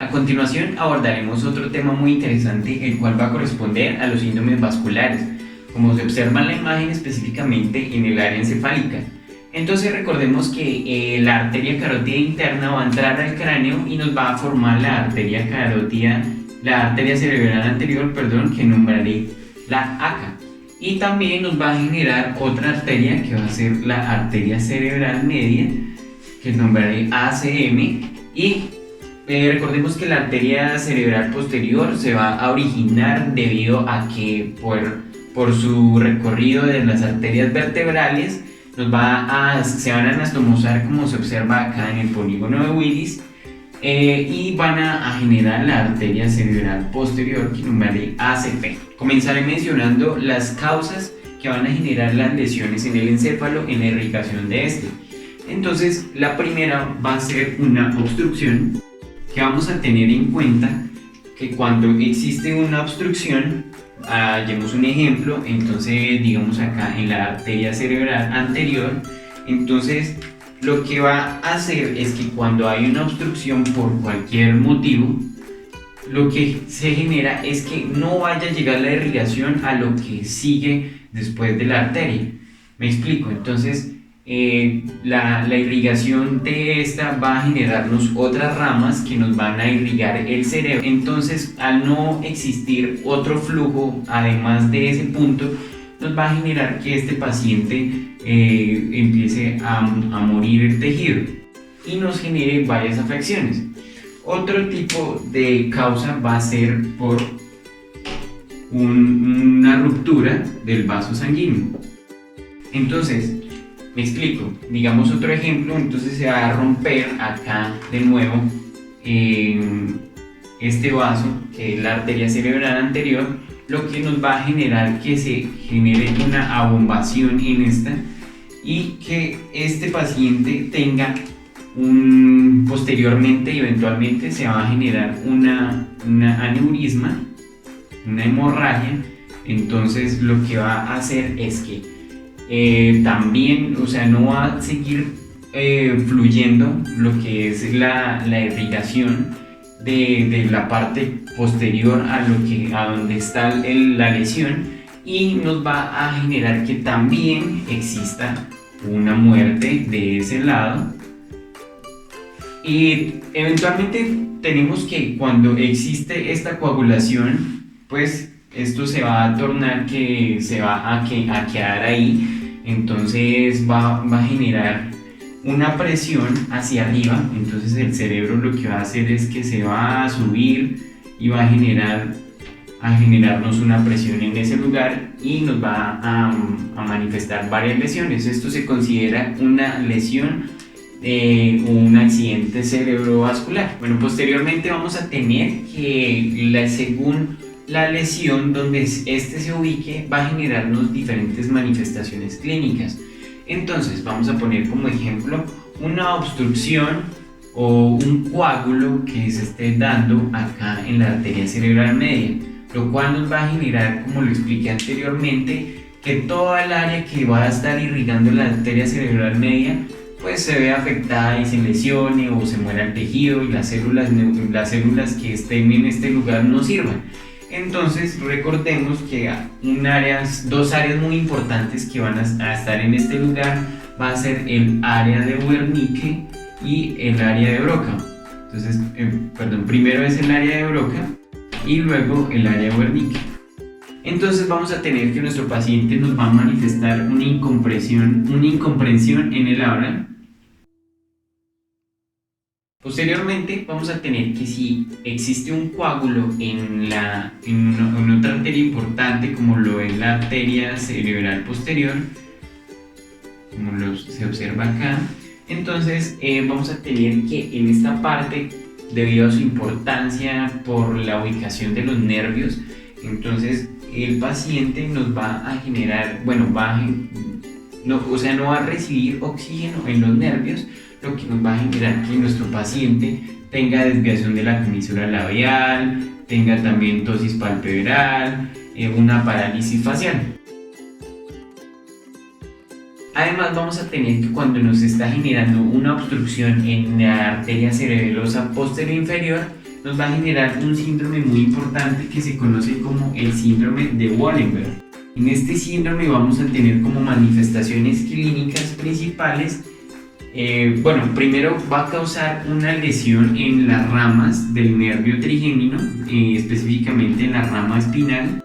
A continuación abordaremos otro tema muy interesante, el cual va a corresponder a los síndromes vasculares, como se observa en la imagen específicamente en el área encefálica. Entonces recordemos que la arteria carótida interna va a entrar al cráneo y nos va a formar la arteria cerebral anterior, que nombraré la ACA. Y también nos va a generar otra arteria que va a ser la arteria cerebral media, que nombraré ACM. Y recordemos que la arteria cerebral posterior se va a originar debido a que por su recorrido de las arterias vertebrales se van a anastomosar, como se observa acá en el polígono de Willis, y van a generar la arteria cerebral posterior, que nombraré ACP. Comenzaré mencionando las causas que van a generar las lesiones en el encéfalo en la irrigación de este. Entonces, la primera va a ser una obstrucción, que vamos a tener en cuenta que cuando existe una obstrucción, hallemos un ejemplo, entonces digamos acá en la arteria cerebral anterior, entonces lo que va a hacer es que cuando hay una obstrucción por cualquier motivo, lo que se genera es que no vaya a llegar la irrigación a lo que sigue después de la arteria. Me explico. Entonces la irrigación de esta va a generarnos otras ramas que nos van a irrigar el cerebro. Entonces, al no existir otro flujo además de ese punto, nos va a generar que este paciente empiece a morir el tejido y nos genere varias afecciones. Otro tipo de causa va a ser por una ruptura del vaso sanguíneo. Entonces, me explico, digamos otro ejemplo, entonces se va a romper acá de nuevo este vaso, que es la arteria cerebral anterior, lo que nos va a generar que se genere una abombación en esta y que este paciente tenga posteriormente y eventualmente se va a generar una aneurisma, una hemorragia. Entonces lo que va a hacer es que también, no va a seguir fluyendo lo que es la irrigación de la parte posterior a donde está la lesión, y nos va a generar que también exista una muerte de ese lado. Y eventualmente tenemos que, cuando existe esta coagulación, pues esto se va a tornar que se va a quedar ahí. Entonces va a generar una presión hacia arriba. Entonces el cerebro lo que va a hacer es que se va a subir y va a generarnos una presión en ese lugar y nos va a manifestar varias lesiones. Esto se considera una lesión o un accidente cerebrovascular. Bueno, posteriormente vamos a tener que según la lesión donde este se ubique va a generarnos diferentes manifestaciones clínicas. Entonces vamos a poner como ejemplo una obstrucción o un coágulo que se esté dando acá en la arteria cerebral media, lo cual nos va a generar, como lo expliqué anteriormente, que toda el área que va a estar irrigando la arteria cerebral media pues se ve afectada y se lesione o se muera el tejido y las células que estén en este lugar no sirvan. Entonces recordemos que dos áreas muy importantes que van a estar en este lugar va a ser el área de Wernicke y el área de Broca. Entonces, primero es el área de Broca y luego el área de Wernicke. Entonces vamos a tener que nuestro paciente nos va a manifestar una incomprensión en el habla. Posteriormente vamos a tener que, si existe un coágulo en otra arteria importante, como lo es la arteria cerebral posterior, como se observa acá, entonces vamos a tener que en esta parte, debido a su importancia por la ubicación de los nervios, entonces el paciente nos va a generar, no va a recibir oxígeno en los nervios, lo que nos va a generar que nuestro paciente tenga desviación de la comisura labial, tenga también tosis palpebral, una parálisis facial. Además vamos a tener que, cuando nos está generando una obstrucción en la arteria cerebelosa posterior inferior, nos va a generar un síndrome muy importante que se conoce como el síndrome de Wallenberg. En este síndrome vamos a tener como manifestaciones clínicas principales. Bueno, primero va a causar una lesión en las ramas del nervio trigémino, específicamente en la rama espinal.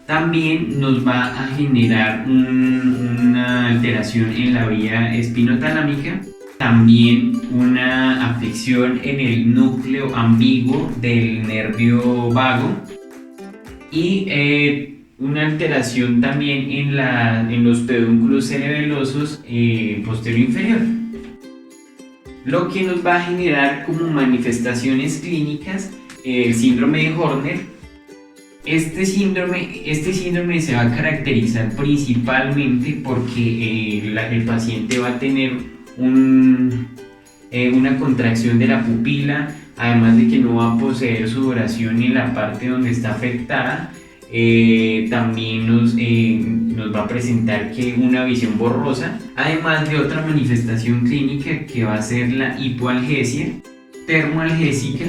También nos va a generar una alteración en la vía espinotalámica, también una afección en el núcleo ambiguo del nervio vago y una alteración también en los pedúnculos cerebelosos posterior inferior, lo que nos va a generar como manifestaciones clínicas el síndrome de Horner. Este síndrome se va a caracterizar principalmente porque el paciente va a tener una contracción de la pupila, además de que no va a poseer sudoración en la parte donde está afectada. También nos va a presentar una visión borrosa, además de otra manifestación clínica que va a ser la hipoalgesia termoalgésica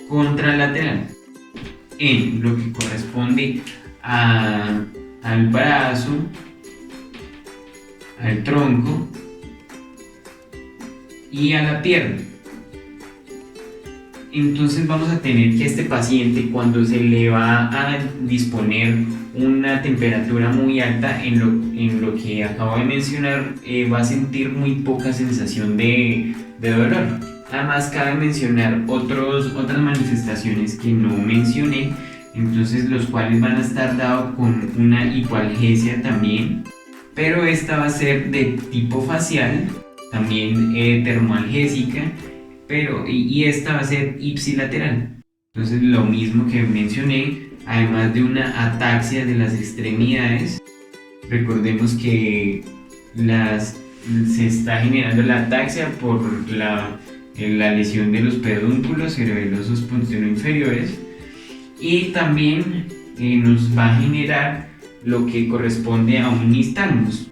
contralateral, en lo que corresponde al brazo, al tronco y a la pierna. Entonces vamos a tener que este paciente, cuando se le va a disponer una temperatura muy alta, en lo que acabo de mencionar, va a sentir muy poca sensación de dolor. Además cabe mencionar otras manifestaciones que no mencioné, entonces los cuales van a estar dados con una hipoalgesia también, pero esta va a ser de tipo facial, también termoalgésica, y esta va a ser ipsilateral. Entonces lo mismo que mencioné, además de una ataxia de las extremidades. Recordemos que se está generando la ataxia por la lesión de los pedúnculos cerebelosos posterior inferiores, y también nos va a generar lo que corresponde a un nistagmus.